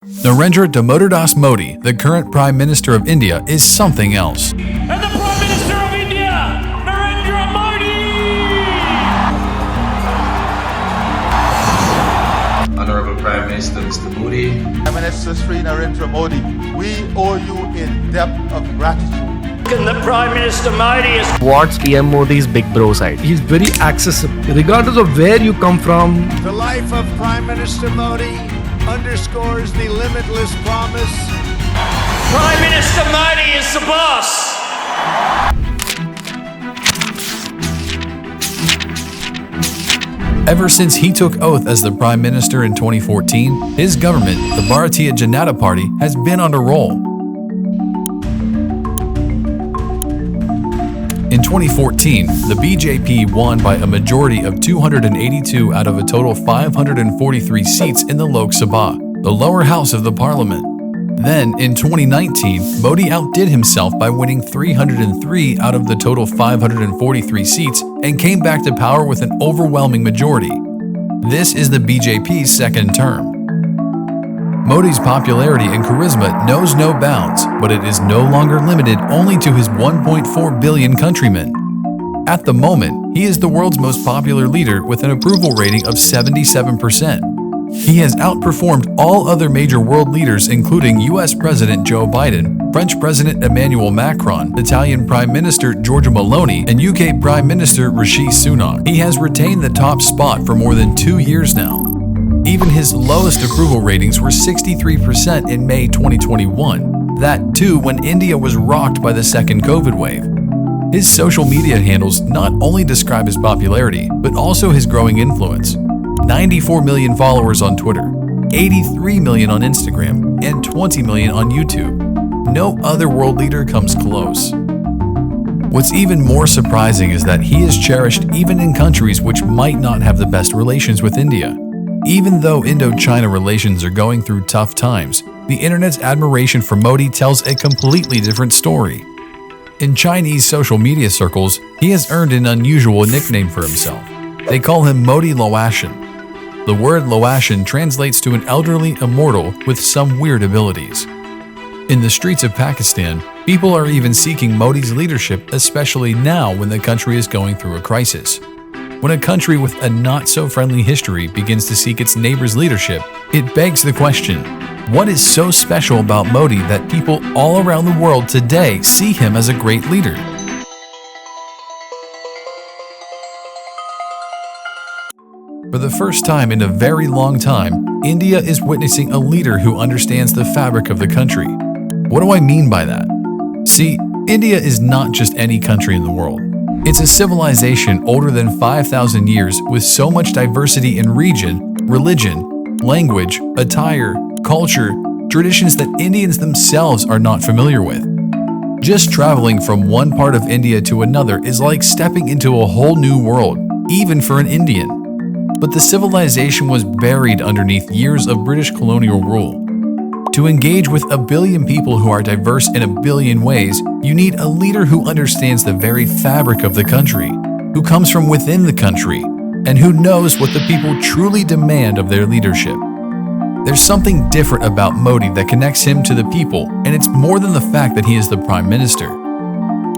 Narendra Damodardas Modi, the current Prime Minister of India, is something else. And the Prime Minister of India, Narendra Modi! Honorable Prime Minister Mr. Modi. Prime Minister Sri Narendra Modi, we owe you a debt of gratitude. And the Prime Minister Modi is... What's PM Modi's big bro side? He's very accessible, regardless of where you come from. The life of Prime Minister Modi underscores the limitless promise. Prime Minister Modi is the boss! Ever since he took oath as the Prime Minister in 2014, his government, the Bharatiya Janata Party, has been on a roll. In 2014, the BJP won by a majority of 282 out of a total 543 seats in the Lok Sabha, the lower house of the parliament. Then, in 2019, Modi outdid himself by winning 303 out of the total 543 seats and came back to power with an overwhelming majority. This is the BJP's second term. Modi's popularity and charisma knows no bounds, but it is no longer limited only to his 1.4 billion countrymen. At the moment, he is the world's most popular leader with an approval rating of 77%. He has outperformed all other major world leaders including US President Joe Biden, French President Emmanuel Macron, Italian Prime Minister Giorgia Meloni, and UK Prime Minister Rishi Sunak. He has retained the top spot for more than 2 years now. Even his lowest approval ratings were 63% in May 2021, that too when India was rocked by the second COVID wave. His social media handles not only describe his popularity, but also his growing influence. 94 million followers on Twitter, 83 million on Instagram, and 20 million on YouTube. No other world leader comes close. What's even more surprising is that he is cherished even in countries which might not have the best relations with India. Even though Indo-China relations are going through tough times, the internet's admiration for Modi tells a completely different story. In Chinese social media circles, he has earned an unusual nickname for himself. They call him Modi Loashan. The word Loashan translates to an elderly immortal with some weird abilities. In the streets of Pakistan, people are even seeking Modi's leadership, especially now when the country is going through a crisis. When a country with a not-so-friendly history begins to seek its neighbor's leadership, it begs the question, what is so special about Modi that people all around the world today see him as a great leader? For the first time in a very long time, India is witnessing a leader who understands the fabric of the country. What do I mean by that? See, India is not just any country in the world. It's a civilization older than 5,000 years with so much diversity in region, religion, language, attire, culture, traditions that Indians themselves are not familiar with. Just traveling from one part of India to another is like stepping into a whole new world, even for an Indian. But the civilization was buried underneath years of British colonial rule. To engage with a billion people who are diverse in a billion ways, you need a leader who understands the very fabric of the country, who comes from within the country, and who knows what the people truly demand of their leadership. There's something different about Modi that connects him to the people, and it's more than the fact that he is the Prime Minister.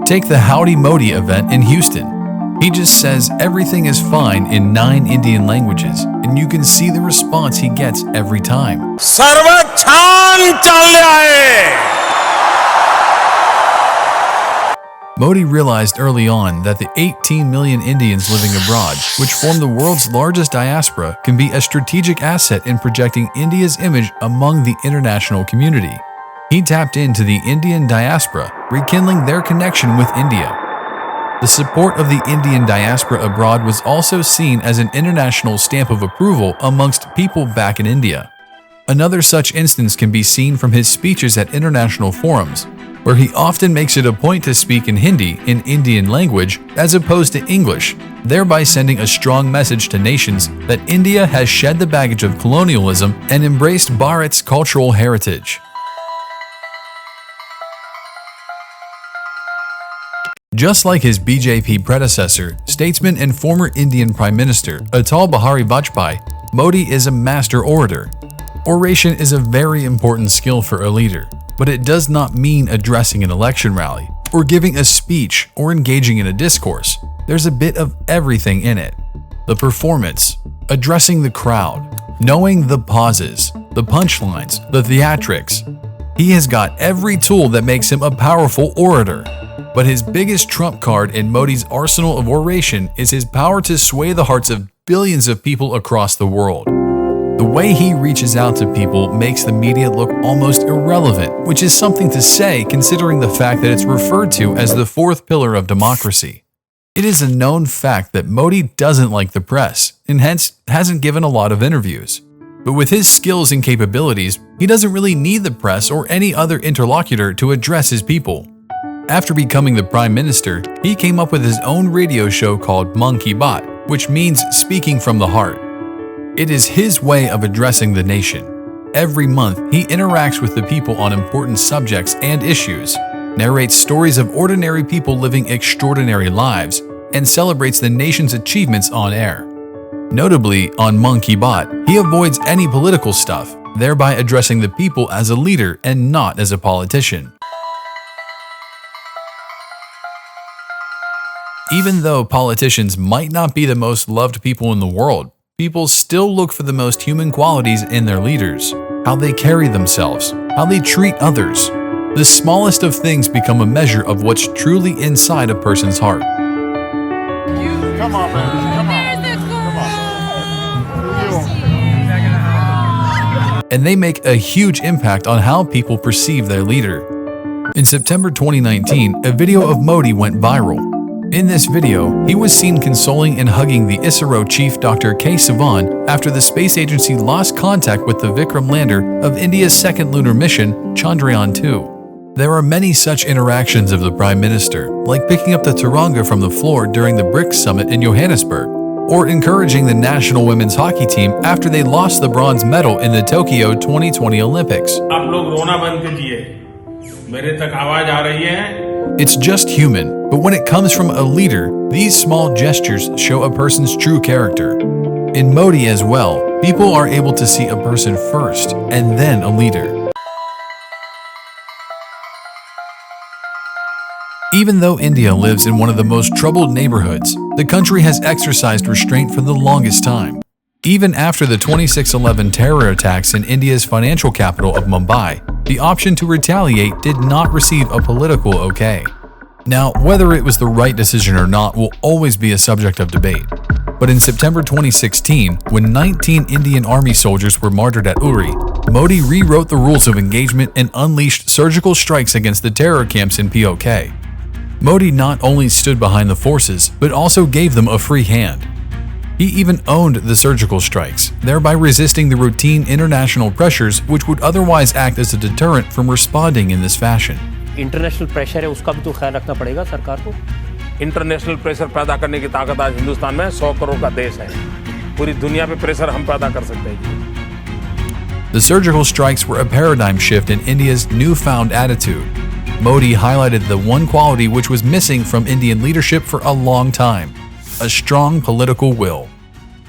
Take the Howdy Modi event in Houston. He just says everything is fine in 9 Indian languages, and you can see the response he gets every time. Modi realized early on that the 18 million Indians living abroad, which form the world's largest diaspora, can be a strategic asset in projecting India's image among the international community. He tapped into the Indian diaspora, rekindling their connection with India. The support of the Indian diaspora abroad was also seen as an international stamp of approval amongst people back in India. Another such instance can be seen from his speeches at international forums, where he often makes it a point to speak in Hindi, in Indian language, as opposed to English, thereby sending a strong message to nations that India has shed the baggage of colonialism and embraced Bharat's cultural heritage. Just like his BJP predecessor, statesman and former Indian Prime Minister Atal Bihari Vajpayee, Modi is a master orator. Oration is a very important skill for a leader, but it does not mean addressing an election rally, or giving a speech, or engaging in a discourse. There's a bit of everything in it. The performance, addressing the crowd, knowing the pauses, the punchlines, the theatrics. He has got every tool that makes him a powerful orator. But his biggest trump card in Modi's arsenal of oration is his power to sway the hearts of billions of people across the world. The way he reaches out to people makes the media look almost irrelevant, which is something to say considering the fact that it's referred to as the fourth pillar of democracy. It is a known fact that Modi doesn't like the press, and hence hasn't given a lot of interviews. But with his skills and capabilities, he doesn't really need the press or any other interlocutor to address his people. After becoming the Prime Minister, he came up with his own radio show called Mann Ki Baat, which means speaking from the heart. It is his way of addressing the nation. Every month, he interacts with the people on important subjects and issues, narrates stories of ordinary people living extraordinary lives, and celebrates the nation's achievements on air. Notably, on Mann Ki Baat, he avoids any political stuff, thereby addressing the people as a leader and not as a politician. Even though politicians might not be the most loved people in the world, people still look for the most human qualities in their leaders, how they carry themselves, how they treat others. The smallest of things become a measure of what's truly inside a person's heart. Come on, man. And they make a huge impact on how people perceive their leader. In September 2019, a video of Modi went viral. In this video, he was seen consoling and hugging the ISRO chief Dr. K. Sivan after the space agency lost contact with the Vikram lander of India's second lunar mission, Chandrayaan-2. There are many such interactions of the Prime Minister, like picking up the Tiranga from the floor during the BRICS summit in Johannesburg, or encouraging the national women's hockey team after they lost the bronze medal in the Tokyo 2020 Olympics. आप लोग रोना बंद कीजिए, मेरे तक आवाज आ रही है. It's just human, but when it comes from a leader, these small gestures show a person's true character. In Modi as well, people are able to see a person first and then a leader. Even though India lives in one of the most troubled neighborhoods, the country has exercised restraint for the longest time. Even after the 26/11 terror attacks in India's financial capital of Mumbai, the option to retaliate did not receive a political okay. Now, whether it was the right decision or not will always be a subject of debate. But in September 2016, when 19 Indian army soldiers were martyred at Uri, Modi rewrote the rules of engagement and unleashed surgical strikes against the terror camps in POK. Modi not only stood behind the forces, but also gave them a free hand. He even owned the surgical strikes, thereby resisting the routine international pressures which would otherwise act as a deterrent from responding in this fashion. International pressure है, उसका भी तो ख्याल रखना पड़ेगा सरकार को. International pressure पैदा करने की ताकत आज हिंदुस्तान में 100 करोड़ का देश है. पूरी दुनिया पे प्रेशर हम पैदा कर सकते हैं. The surgical strikes were a paradigm shift in India's newfound attitude. Modi highlighted the one quality which was missing from Indian leadership for a long time: a strong political will.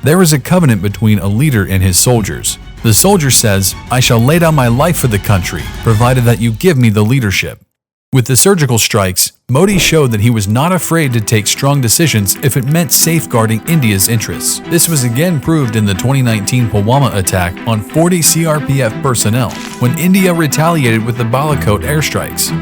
There is a covenant between a leader and his soldiers. The soldier says, "I shall lay down my life for the country, provided that you give me the leadership." With the surgical strikes, Modi showed that he was not afraid to take strong decisions if it meant safeguarding India's interests. This was again proved in the 2019 Pulwama attack on 40 CRPF personnel, when India retaliated with the Balakot airstrikes.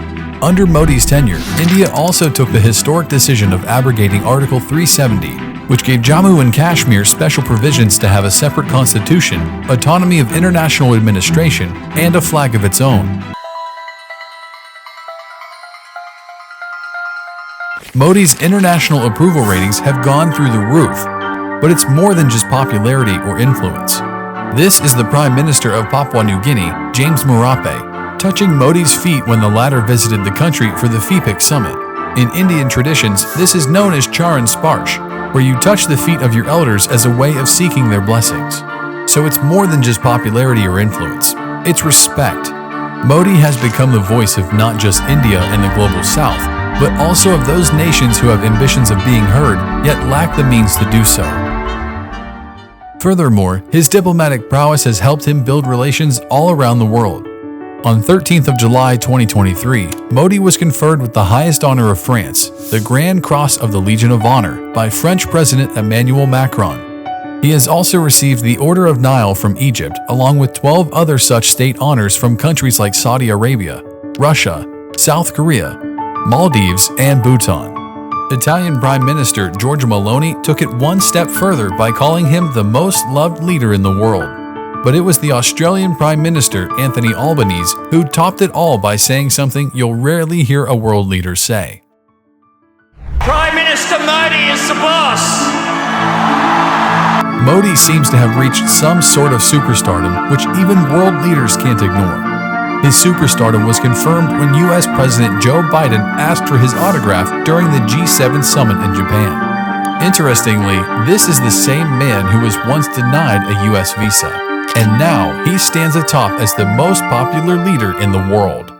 Under Modi's tenure, India also took the historic decision of abrogating Article 370, which gave Jammu and Kashmir special provisions to have a separate constitution, autonomy of international administration, and a flag of its own. Modi's international approval ratings have gone through the roof, but it's more than just popularity or influence. This is the Prime Minister of Papua New Guinea, James Marape, touching Modi's feet when the latter visited the country for the FIPIC summit. In Indian traditions, this is known as Charan Sparsh, where you touch the feet of your elders as a way of seeking their blessings. So it's more than just popularity or influence, it's respect. Modi has become the voice of not just India and the global south, but also of those nations who have ambitions of being heard, yet lack the means to do so. Furthermore, his diplomatic prowess has helped him build relations all around the world. On 13th of July 2023, Modi was conferred with the highest honor of France, the Grand Cross of the Legion of Honor, by French President Emmanuel Macron. He has also received the Order of Nile from Egypt, along with 12 other such state honors from countries like Saudi Arabia, Russia, South Korea, Maldives, and Bhutan. Italian Prime Minister Giorgia Meloni took it one step further by calling him the most loved leader in the world. But it was the Australian Prime Minister Anthony Albanese who topped it all by saying something you'll rarely hear a world leader say. Prime Minister Modi is the boss. Modi seems to have reached some sort of superstardom which even world leaders can't ignore. His superstardom was confirmed when US President Joe Biden asked for his autograph during the G7 summit in Japan. Interestingly, this is the same man who was once denied a US visa, and now he stands atop as the most popular leader in the world.